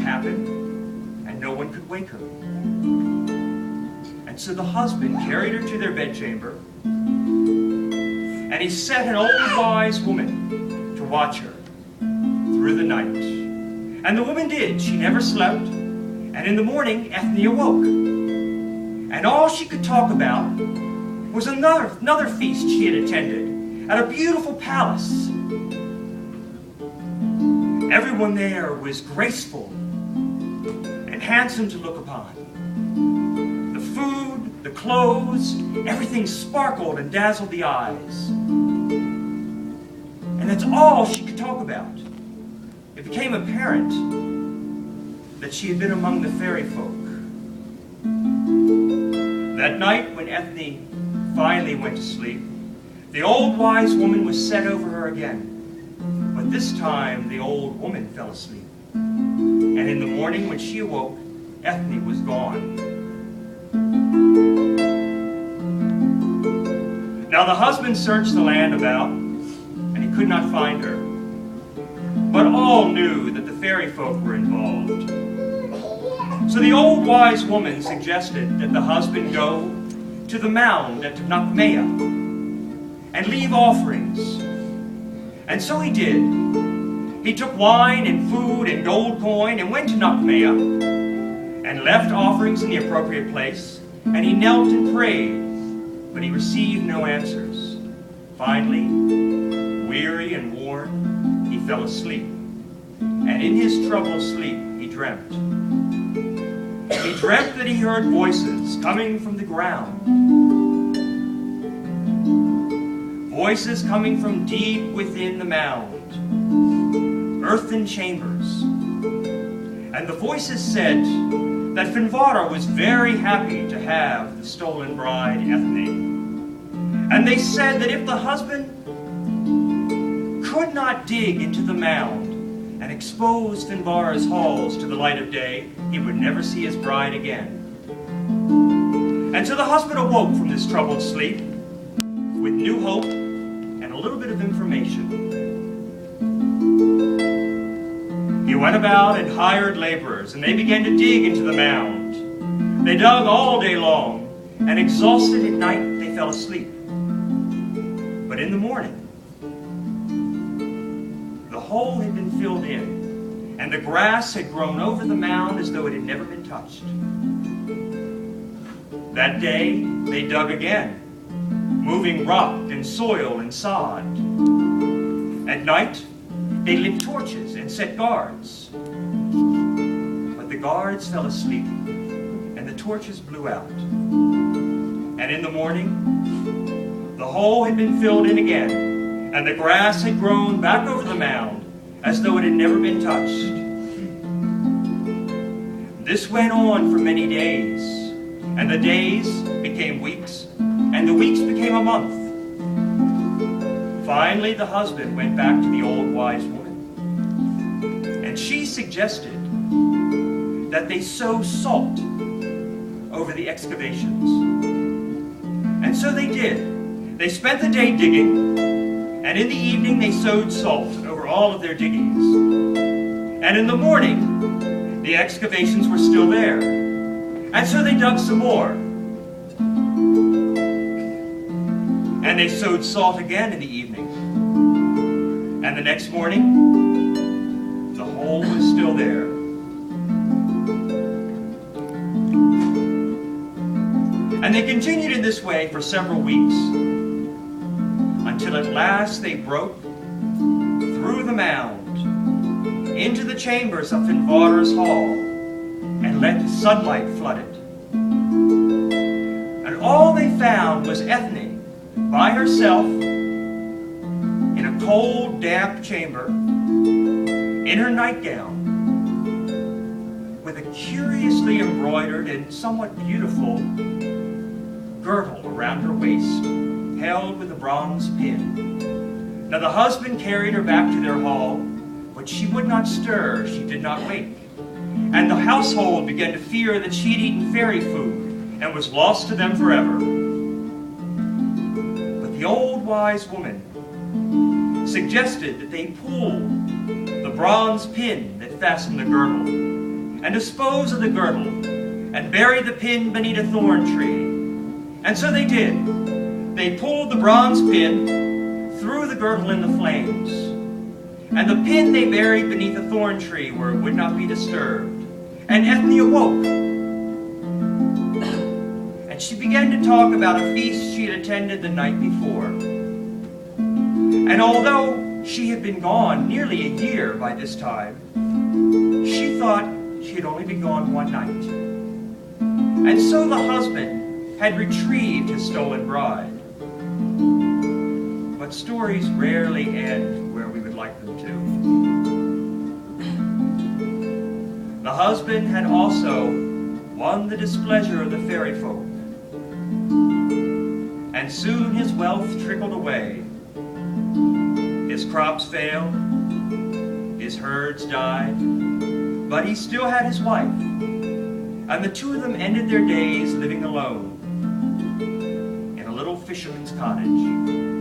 happened, and no one could wake her. And so the husband carried her to their bedchamber, and he set an old wise woman to watch her through the night. And the woman did. She never slept. And in the morning, Ethne awoke. And all she could talk about was another feast she had attended at a beautiful palace. Everyone there was graceful and handsome to look upon. The food, the clothes, everything sparkled and dazzled the eyes. And that's all she could talk about. It became apparent that she had been among the fairy folk. That night, when Ethne finally went to sleep, the old wise woman was set over her again. But this time, the old woman fell asleep. And in the morning, when she awoke, Ethne was gone. Now the husband searched the land about, and he could not find her. But all knew that the fairy folk were involved. So the old wise woman suggested that the husband go to the mound at Nakmea and leave offerings. And so he did. He took wine and food and gold coin and went to Nakmea and left offerings in the appropriate place, and he knelt and prayed, but he received no answers. Finally, weary and worn, he fell asleep. And in his troubled sleep, he dreamt. He dreamt that he heard voices coming from the ground. Voices coming from deep within the mound, earthen chambers. And the voices said that Finvara was very happy to have the stolen bride, Ethne. And they said that if the husband could not dig into the mound and expose Finvara's halls to the light of day, he would never see his bride again. And so the husband awoke from this troubled sleep with new hope and a little bit of information. He went about and hired laborers, and they began to dig into the mound. They dug all day long, and exhausted at night, they fell asleep. But in the morning, the hole had been filled in, and the grass had grown over the mound as though it had never been touched. That day, they dug again, moving rock and soil and sod. At night, they lit torches and set guards. But the guards fell asleep, and the torches blew out. And in the morning, the hole had been filled in again, and the grass had grown back over the mound as though it had never been touched. This went on for many days, and the days became weeks, and the weeks became a month. Finally, the husband went back to the old wise woman, and she suggested that they sow salt over the excavations. And so they did. They spent the day digging, and in the evening they sowed salt over all of their diggings. And in the morning, the excavations were still there. And so they dug some more. And they sowed salt again in the evening. And the next morning, the hole was still there. And they continued in this way for several weeks, until at last they broke through the mound into the chambers of Finvara's hall and let sunlight flood it. And all they found was Ethne by herself in a cold, damp chamber in her nightgown with a curiously embroidered and somewhat beautiful girdle around her waist, held with a bronze pin. Now the husband carried her back to their hall, but she would not stir, she did not wake. And the household began to fear that she had eaten fairy food and was lost to them forever. But the old wise woman suggested that they pull the bronze pin that fastened the girdle and dispose of the girdle, and bury the pin beneath a thorn tree. And so they did. They pulled the bronze pin, threw the girdle in the flames, and the pin they buried beneath a thorn tree where it would not be disturbed. And Ethne awoke, and she began to talk about a feast she had attended the night before. And although she had been gone nearly a year by this time, she thought she had only been gone one night. And so the husband had retrieved his stolen bride. But stories rarely end where we would like them to. The husband had also won the displeasure of the fairy folk, and soon his wealth trickled away. His crops failed, his herds died, but he still had his wife, and the two of them ended their days living alone in a little fisherman's cottage.